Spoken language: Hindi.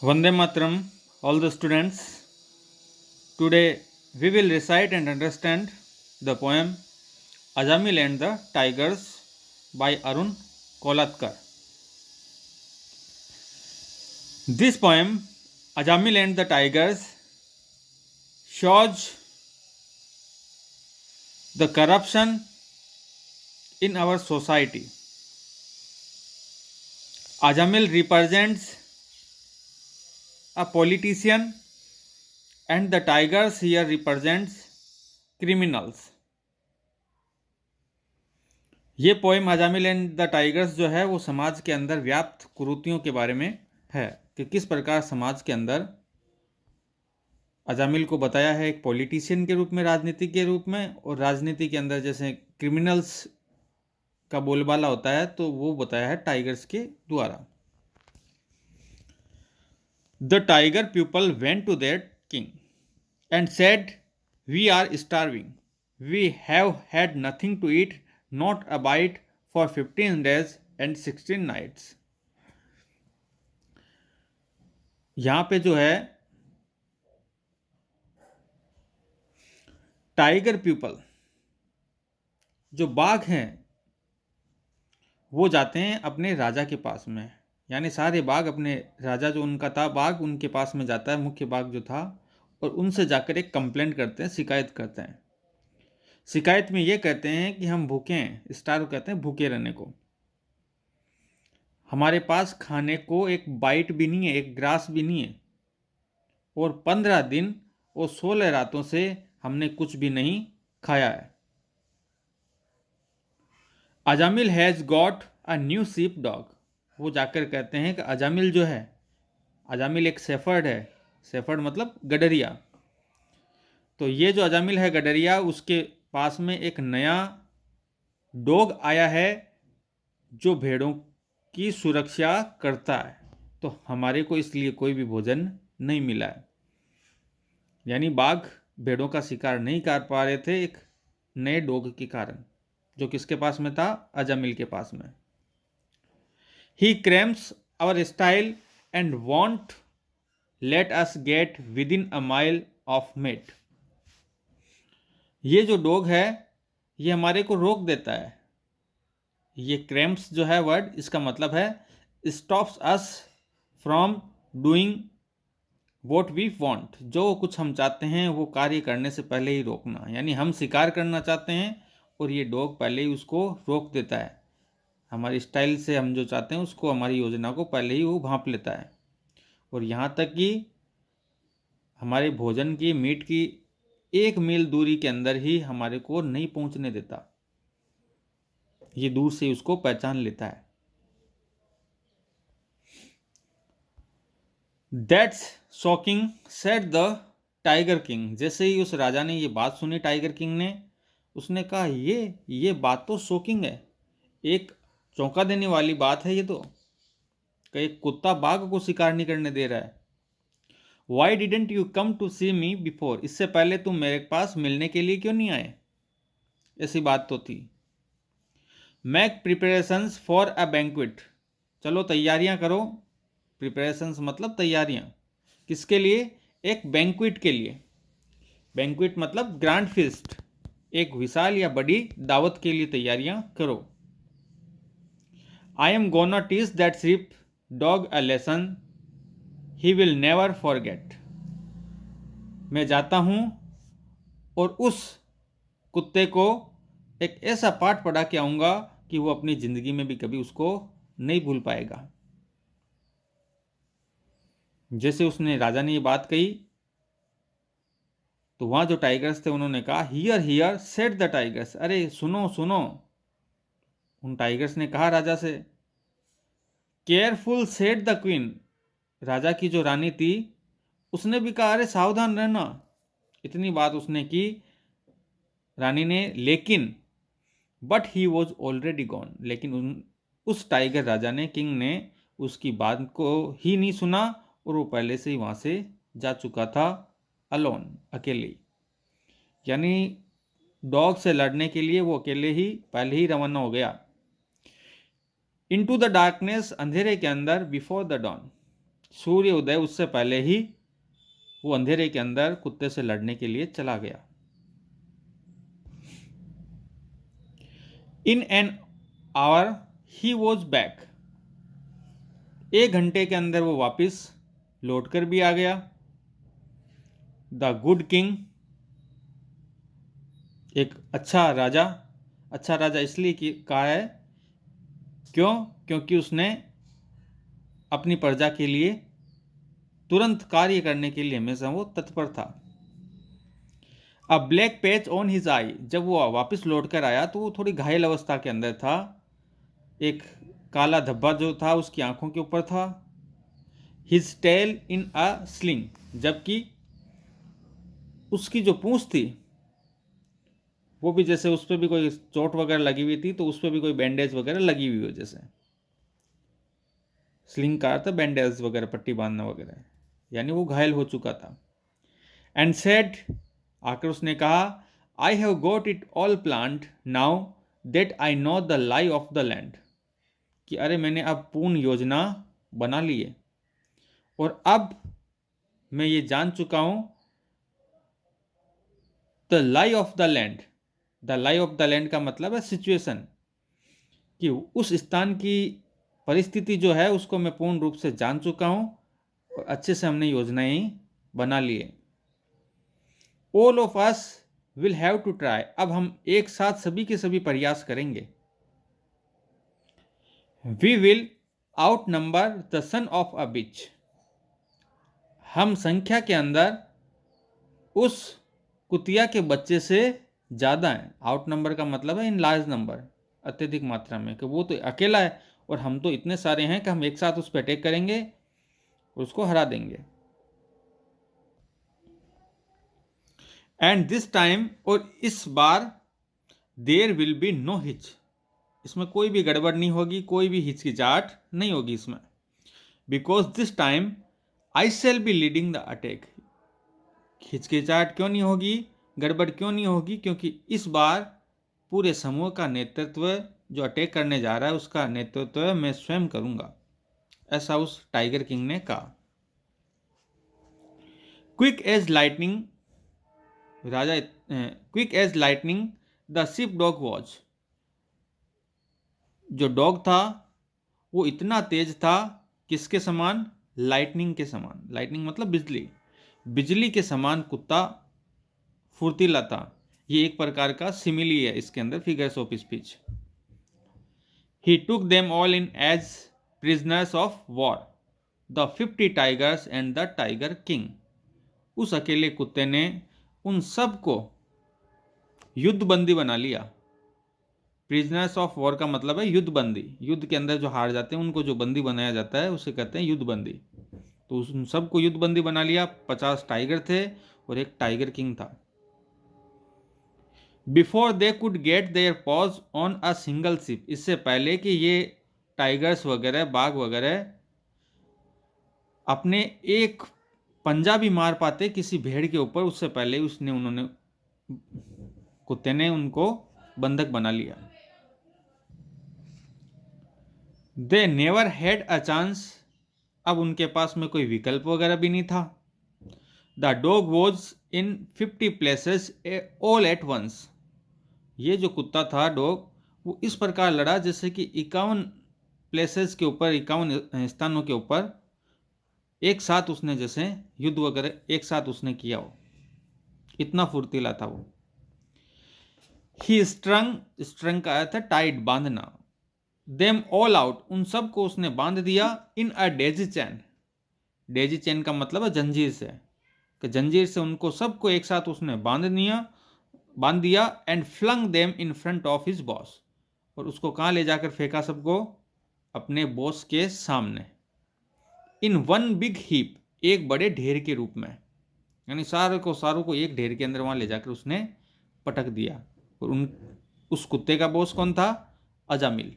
Vande Mataram, all the students. Today we will recite and understand the poem Ajamil and the Tigers by Arun Kolatkar. This poem, Ajamil and the Tigers, shows the corruption in our society. Ajamil represents a politician and the tigers here represents criminals. ये poem Ajamil and the tigers जो है वो समाज के अंदर व्याप्त कुरीतियों के बारे में है कि किस प्रकार समाज के अंदर अजामिल को बताया है एक पॉलिटिशियन के रूप में, राजनीति के रूप में, और राजनीति के अंदर जैसे क्रिमिनल्स का बोलबाला होता है तो वो बताया है टाइगर्स के द्वारा. The tiger people went to their king and said, we are starving, we have had nothing to eat, not a bite for 15 days and 16 nights. यहां पे जो है टाइगर पीपल जो बाघ हैं वो जाते हैं अपने राजा के पास में, यानी सारे बाघ अपने राजा जो उनका था बाघ उनके पास में जाता है, मुख्य बाघ जो था, और उनसे जाकर एक कंप्लेंट करते हैं, शिकायत करते हैं. शिकायत में ये कहते हैं कि हम भूखे हैं, स्टार्व कहते हैं भूखे रहने को, हमारे पास खाने को एक बाइट भी नहीं है, एक ग्रास भी नहीं है, और 15 दिन और 16 रातों से हमने कुछ भी नहीं खाया है. Ajamil has got a new sheep dog. वो जाकर कहते हैं कि अजामिल जो है, अजामिल एक शेफर्ड है, शेफर्ड मतलब गडरिया, तो ये जो अजामिल है गडरिया उसके पास में एक नया डॉग आया है जो भेड़ों की सुरक्षा करता है, तो हमारे को इसलिए कोई भी भोजन नहीं मिला है. यानी बाघ भेड़ों का शिकार नहीं कर पा रहे थे एक नए डॉग के कारण, जो किसके पास में था, अजामिल के पास में. He cramps our style and won't let us get within a mile of meat. ये जो डॉग है ये हमारे को रोक देता है. ये क्रैम्प्स जो है वर्ड, इसका मतलब है stops us from doing what we want. जो कुछ हम चाहते हैं वो कार्य करने से पहले ही रोकना, यानी हम शिकार करना चाहते हैं और ये डॉग पहले ही उसको रोक देता है. हमारी स्टाइल से हम जो चाहते हैं उसको, हमारी योजना को पहले ही वो भांप लेता है, और यहाँ तक कि हमारे भोजन की, मीट की 1 मील दूरी के अंदर ही हमारे को नहीं पहुंचने देता. ये दूर से उसको पहचान लेता है. That's shocking said the tiger king. जैसे ही उस राजा ने ये बात सुनी टाइगर किंग ने, उसने कहा ये बात तो शॉकिंग है, एक चौंका देने वाली बात है ये तो, कि एक कुत्ता बाघ को शिकार नहीं करने दे रहा है. Why didn't you come to see me before. इससे पहले तुम मेरे पास मिलने के लिए क्यों नहीं आए, ऐसी बात तो थी. Make preparations for a banquet. चलो तैयारियां करो. प्रिपरेशंस मतलब तैयारियां, किसके लिए, एक बैंक्वेट के लिए. बैंक्वेट मतलब ग्रैंड फीस्ट, एक विशाल या बड़ी दावत के लिए तैयारियां करो. I am gonna teach that sheep dog a lesson he will never forget. मैं जाता हूं और उस कुत्ते को एक ऐसा पाठ पढ़ा के आऊंगा कि वो अपनी जिंदगी में भी कभी उसको नहीं भूल पाएगा. जैसे उसने, राजा ने ये बात कही, तो वहां जो टाइगर्स थे उन्होंने कहा, here here said the tigers. अरे सुनो सुनो. उन टाइगर्स ने कहा राजा से. Careful said the queen. राजा की जो रानी थी उसने भी कहा, अरे सावधान रहना. इतनी बात उसने की रानी ने, लेकिन but he was already gone. लेकिन उस टाइगर राजा ने, किंग ने उसकी बात को ही नहीं सुना, और वो पहले से ही वहां से जा चुका था, अलोन, अकेले. यानी डॉग से लड़ने के लिए वो अकेले ही पहले ही रवाना हो गया. Into the darkness. अंधेरे के अंदर. Before the dawn. सूर्य उदय उससे पहले ही वो अंधेरे के अंदर कुत्ते से लड़ने के लिए चला गया। In an hour he was back. 1 घंटे के अंदर वो वापिस लौट कर भी आ गया। द गुड किंग, एक अच्छा राजा इसलिए कहा है, क्योंकि उसने अपनी प्रजा के लिए तुरंत कार्य करने के लिए हमेशा वो तत्पर था। A black patch on his eye, जब वो वापस लौट कर आया तो वो थोड़ी घायल अवस्था के अंदर था। एक काला धब्बा जो था उसकी आंखों के ऊपर था। His tail in a sling, जबकि उसकी जो पूंछ थी वो भी जैसे उस पर भी कोई चोट वगैरह लगी हुई थी, तो उस पर भी कोई बैंडेज वगैरह लगी हुई हो, जैसे स्लिंग का अर्थ बैंडेज वगैरह, पट्टी बांधना वगैरह, यानी वो घायल हो चुका था। एंड सेड, आकर उसने कहा, I have got it all planned now that I know the lie of the land, कि अरे मैंने अब पूर्ण योजना बना ली है और अब मैं ये जान चुका हूं the lie of the land. The lie of the land का मतलब है सिचुएशन, कि उस स्थान की परिस्थिति जो है उसको मैं पूर्ण रूप से जान चुका हूं और अच्छे से हमने योजनाएं बना ली है। All of us will have to try, अब हम एक साथ सभी के सभी प्रयास करेंगे। We will outnumber the son of a bitch, हम संख्या के अंदर उस कुतिया के बच्चे से ज़्यादा हैं। आउट नंबर का मतलब है इन लार्ज नंबर, अत्यधिक मात्रा में, कि वो तो अकेला है और हम तो इतने सारे हैं कि हम एक साथ उस पर अटैक करेंगे और उसको हरा देंगे। एंड दिस टाइम, और इस बार, there will be no hitch, इसमें कोई भी गड़बड़ नहीं होगी, कोई भी हिचकिचाहट नहीं होगी इसमें। Because this time I shall be leading the attack, हिचकिचाहट क्यों नहीं होगी, गड़बड़ क्यों नहीं होगी, क्योंकि इस बार पूरे समूह का नेतृत्व, जो अटैक करने जा रहा है उसका नेतृत्व मैं स्वयं करूंगा, ऐसा उस टाइगर किंग ने कहा। क्विक एज लाइटनिंग, राजा quick as lightning the ship dog watch, जो डॉग था वो इतना तेज था, किसके समान, लाइटनिंग के समान। लाइटनिंग मतलब बिजली, बिजली के समान कुत्ता फुर्तीला था। ये एक प्रकार का सिमिली है इसके अंदर, figures of speech. He took them all in as prisoners of war the 50 tigers and the tiger king, उस अकेले कुत्ते ने उन सब को युद्धबंदी बना लिया। प्रिजनर्स ऑफ वॉर का मतलब है युद्धबंदी, युद्ध के अंदर जो हार जाते हैं उनको जो बंदी बनाया जाता है उसे कहते हैं युद्धबंदी। तो उन सबको युद्धबंदी बना लिया। 50 टाइगर थे और एक टाइगर किंग था। Before they could get their paws on a single ship, इससे पहले कि ये टाइगर्स वगैरह, बाघ वगैरह अपने एक पंजा भी मार पाते किसी भेड़ के ऊपर, उससे पहले उन्होंने कुत्ते ने उनको बंधक बना लिया। They never had a chance, अब उनके पास में कोई विकल्प वगैरह भी नहीं था। The dog was in 50 places all at once, ये जो कुत्ता था डॉग, वो इस प्रकार लड़ा जैसे कि 51 प्लेसेस के ऊपर, 51 स्थानों के ऊपर एक साथ उसने जैसे युद्ध वगैरह एक साथ उसने किया हो, इतना फुर्तीला था वो। ही स्ट्रंग का अर्थ है टाइट, बांधना। देम ऑल आउट, उन सब को उसने बांध दिया। इन अ डेजी चैन, डेजी चैन का मतलब है जंजीर से, कि जंजीर से उनको सबको एक साथ उसने बांध दिया। And flung them in front of his boss, और उसको कहाँ ले जाकर फेंका सबको, अपने बॉस के सामने। इन वन बिग हीप, एक बड़े ढेर के रूप में, यानी सारों को एक ढेर के अंदर वहां ले जाकर उसने पटक दिया। और उस कुत्ते का बॉस कौन था, अजामिल।